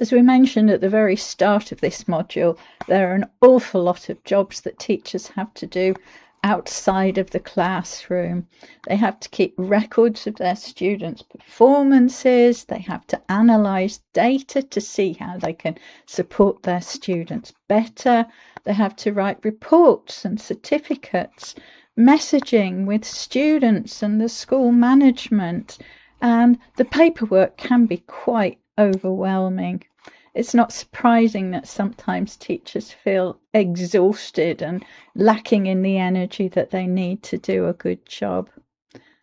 As we mentioned at the very start of this module, there are an awful lot of jobs that teachers have to do outside of the classroom. They have to keep records of their students' performances. They have to analyse data to see how they can support their students better. They have to write reports and certificates, messaging with students and the school management, and the paperwork can be quite overwhelming. It's not surprising that sometimes teachers feel exhausted and lacking in the energy that they need to do a good job.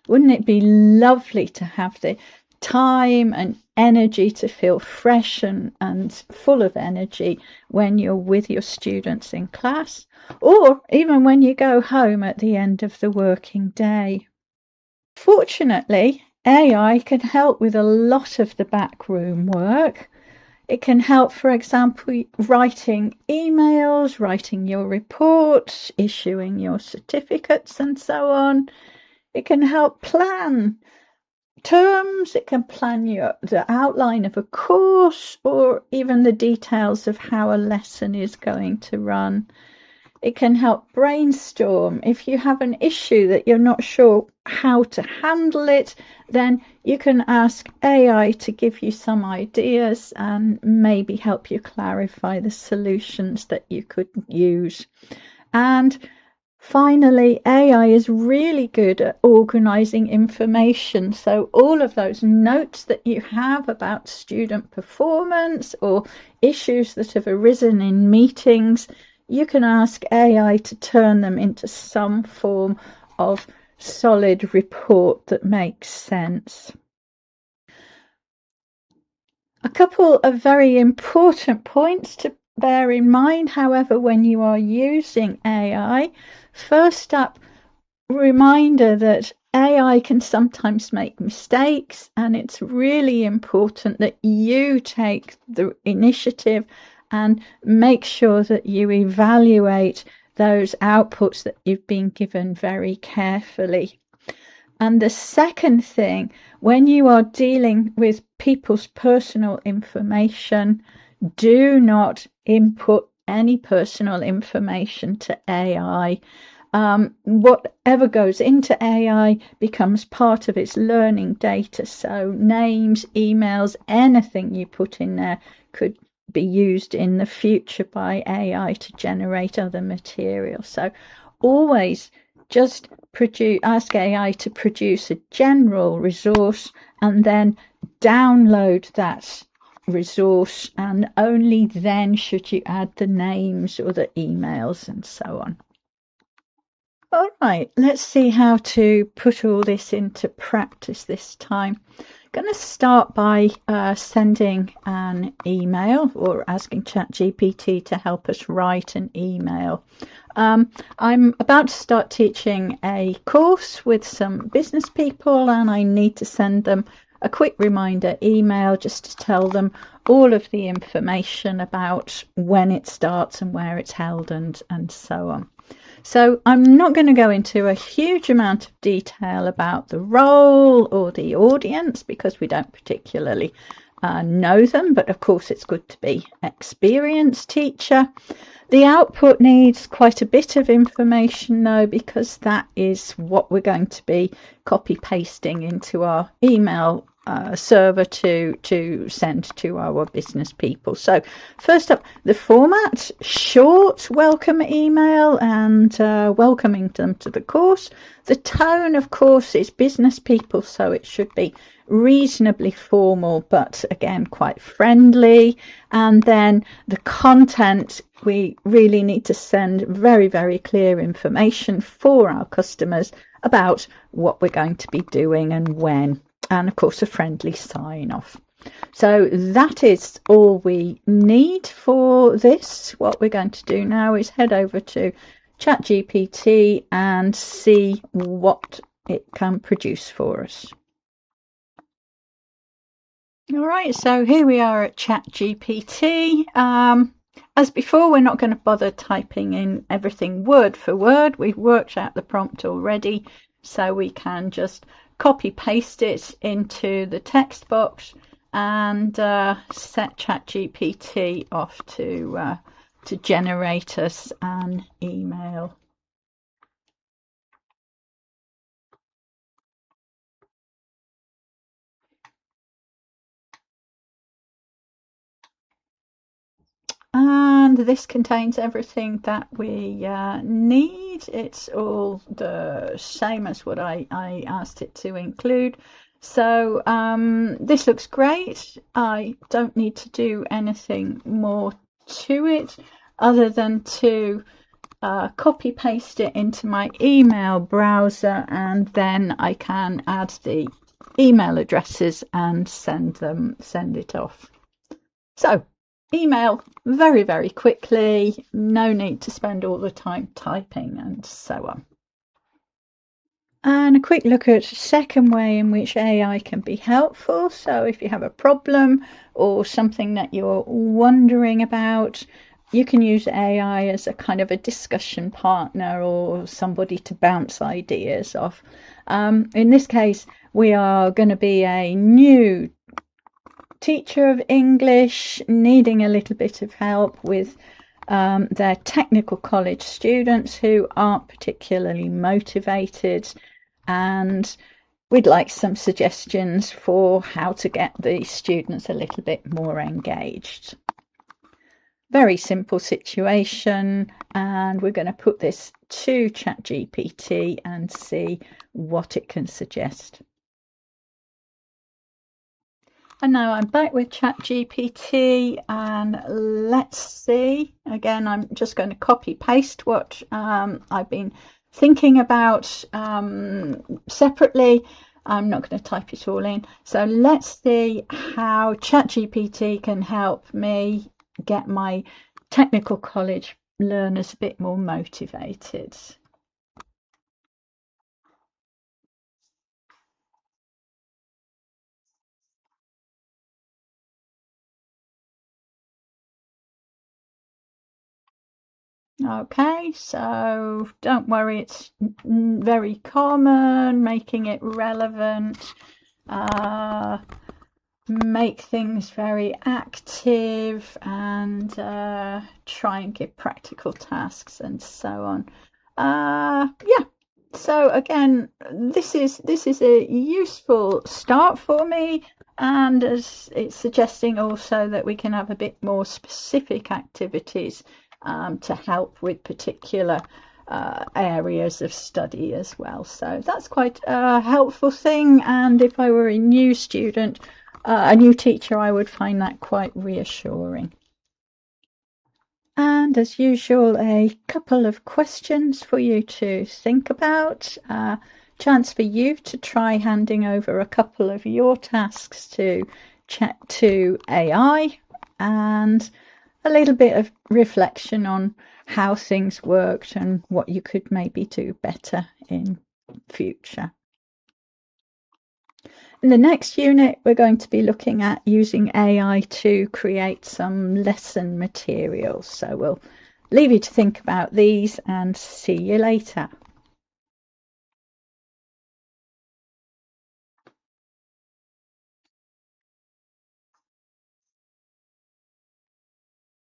Wouldn't it be lovely to have the time and energy to feel fresh and full of energy when you're with your students in class, or even when you go home at the end of the working day? Fortunately, AI can help with a lot of the backroom work. It can help, for example, writing emails, writing your reports, issuing your certificates, and so on. It can help plan terms, it can plan the outline of a course, or even the details of how a lesson is going to run. It can help brainstorm. If you have an issue that you're not sure how to handle it, then you can ask AI to give you some ideas and maybe help you clarify the solutions that you could use. And finally, AI is really good at organising information. So all of those notes that you have about student performance or issues that have arisen in meetings, you can ask AI to turn them into some form of solid report that makes sense. A couple of very important points to bear in mind, however, when you are using AI. First up, reminder that AI can sometimes make mistakes, and it's really important that you take the initiative and make sure that you evaluate those outputs that you've been given very carefully. And the second thing, when you are dealing with people's personal information, do not input any personal information to AI. Whatever goes into AI becomes part of its learning data. So names, emails, anything you put in there could be used in the future by AI to generate other material. So always just ask AI to produce a general resource and then download that resource, and only then should you add the names or the emails and so on. All right, let's see how to put all this into practice this time. I'm going to start by sending an email or asking ChatGPT to help us write an email. I'm about to start teaching a course with some business people, and I need to send them a quick reminder email just to tell them all of the information about when it starts and where it's held and so on. So I'm not going to go into a huge amount of detail about the role or the audience because we don't particularly know them, but of course it's good to be an experienced teacher. The output needs quite a bit of information though, because that is what we're going to be copy pasting into our email server to send to our business people. So first up, the format: short welcome email and welcoming them to the course. The tone, of course, is business people, so it should be reasonably formal, but again quite friendly. And then the content, we really need to send very, very clear information for our customers about what we're going to be doing and when, and of course a friendly sign off. So that is all we need for this. What we're going to do now is head over to ChatGPT and see what it can produce for us. All right, so here we are at ChatGPT. As before, we're not going to bother typing in everything word for word. We've worked out the prompt already, so we can just copy paste it into the text box and set ChatGPT off to generate us an email. And this contains everything that we need. It's all the same as what I asked it to include. So this looks great. I don't need to do anything more to it other than to copy paste it into my email browser, and then I can add the email addresses and send it off. So email very, very quickly, no need to spend all the time typing and so on. And a quick look at the second way in which AI can be helpful. So if you have a problem or something that you're wondering about, you can use AI as a kind of a discussion partner or somebody to bounce ideas off. In this case, we are going to be a new teacher of English needing a little bit of help with their technical college students who aren't particularly motivated, and we'd like some suggestions for how to get the students a little bit more engaged. Very simple situation, and we're going to put this to ChatGPT and see what it can suggest. And now I'm back with ChatGPT, and let's see. Again, I'm just going to copy paste what I've been thinking about separately. I'm not going to type it all in. So let's see how ChatGPT can help me get my technical college learners a bit more motivated. Okay, so don't worry, it's very common, making it relevant, make things very active, and try and give practical tasks and so on. Yeah, so again, this is a useful start for me, and as it's suggesting also that we can have a bit more specific activities to help with particular areas of study as well. So that's quite a helpful thing, and if I were a new student, a new teacher, I would find that quite reassuring. And as usual, a couple of questions for you to think about. Chance for you to try handing over a couple of your tasks to AI, and a little bit of reflection on how things worked and what you could maybe do better in future. In the next unit, we're going to be looking at using AI to create some lesson materials. So we'll leave you to think about these and see you later.